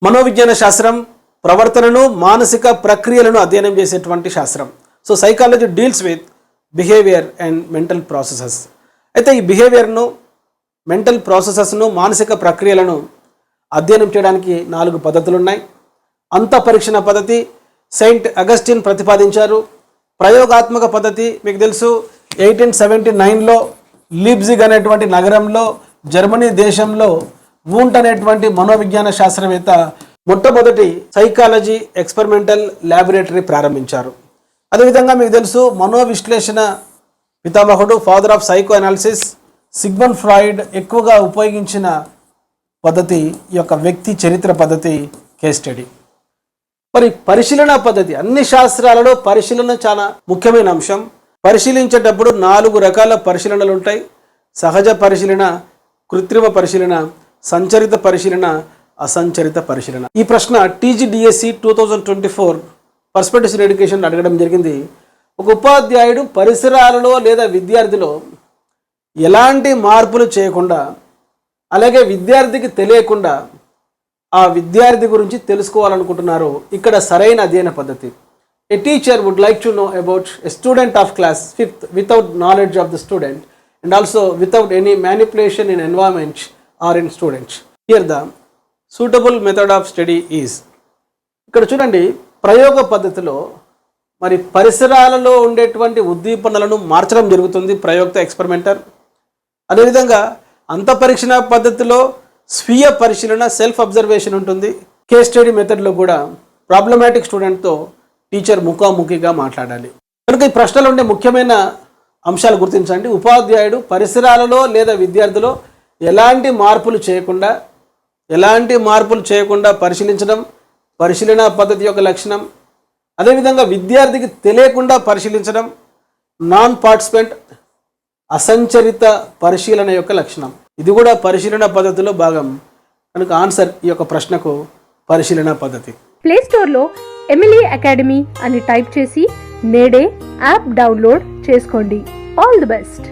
మనోవిజ్ఞాన శాస్త్రం ప్రవర్తనను మానసిక ప్రక్రియలను అధ్యయనం చేసేటువంటి శాస్త్రం. So psychology deals with behaviour and mental processes. అయితే ఈ బిహేవియర్ను, మెంటల్ ప్రాసెసెస్ను, మానసిక ప్రక్రియలను అధ్యయనం చేయడానికి 4 పద్ధతులు ఉన్నాయి. అంతఃపరీక్షణ పద్ధతి సెయింట్ అగస్టిన్ ప్రతిపాదించారు. ప్రయోగాత్మక పద్ధతి మీకు తెలుసు, 1879లో లీప్జిగ్ అనేటువంటి నగరంలో జర్మనీ దేశంలో వూంట్ అనేటువంటి మనోవిజ్ఞాన శాస్త్రవేత్త మొట్టమొదటి సైకాలజీ ఎక్స్పెరిమెంటల్ ల్యాబొరేటరీ ప్రారంభించారు. అదేవిధంగా మీకు తెలుసు, మనోవిశ్లేషణ పితామహుడు, father of psycho analysis Sigmund Freud ఎక్కువగా ఉపయోగించిన పద్ధతి ఈ యొక్క వ్యక్తి చరిత్ర పద్ధతి, కేస్ స్టడీ. మరి పరిశీలన పద్ధతి, అన్ని శాస్త్రాలలో పరిశీలన చాలా ముఖ్యమైన అంశం. పరిశీలించేటప్పుడు 4 రకాల పరిశీలనలు ఉంటాయి. సహజ పరిశీలన, కృత్రిమ పరిశీలన, సంచరిత పరిశీలన, అసంచరిత పరిశీలన. ఈ ప్రశ్న TGDSC 2024 పర్స్పెక్టివ్స్ ఇన్ ఎడ్యుకేషన్ అడగడం జరిగింది. ఒక ఉపాధ్యాయుడు పరిసరాలలో లేదా విద్యార్థిలో ఎలాంటి మార్పులు చేయకుండా, అలాగే విద్యార్థికి తెలియకుండా ఆ విద్యార్థి గురించి తెలుసుకోవాలనుకుంటున్నారు. ఇక్కడ సరైన అధ్యయన పద్ధతి. A teacher would like to know about a student of class 5th without knowledge of the student and also without any manipulation in environment or in students. Here the suitable method of study is. ఇక్కడ చూడండి, ప్రయోగ పద్ధతిలో మరి పరిసరాలలో ఉండేటువంటి ఉద్దీపనలను మార్చడం జరుగుతుంది ప్రయోక్త experimenter. అదేవిధంగా అంతఃపరీక్షణ పద్ధతిలో స్వీయ పరిశీలన, సెల్ఫ్ అబ్జర్వేషన్ ఉంటుంది. కేస్ స్టడీ మెథడ్లో కూడా ప్రాబ్లమాటిక్ స్టూడెంట్తో టీచర్ ముఖాముఖిగా మాట్లాడాలి. కనుక ఈ ప్రశ్నలో ఉండే ముఖ్యమైన అంశాలు గుర్తించండి. ఉపాధ్యాయుడు పరిసరాలలో లేదా విద్యార్థిలో ఎలాంటి మార్పులు చేయకుండా పరిశీలించడం పరిశీలన పద్ధతి యొక్క లక్షణం. అదేవిధంగా విద్యార్థికి తెలియకుండా పరిశీలించడం నాన్ పార్టిసిపెంట్, అసంచరిత పరిశీలన యొక్క లక్షణం. ఇది కూడా పరిశీలన పద్ధతిలో భాగం. కనుక ఆన్సర్ ఈ యొక్క ప్రశ్నకు పరిశీలన పద్ధతి. ప్లే స్టోర్లో ఎమిలీ అకాడమీ అని టైప్ చేసి నేడే యాప్ డౌన్లోడ్ చేసుకోండి. All the best.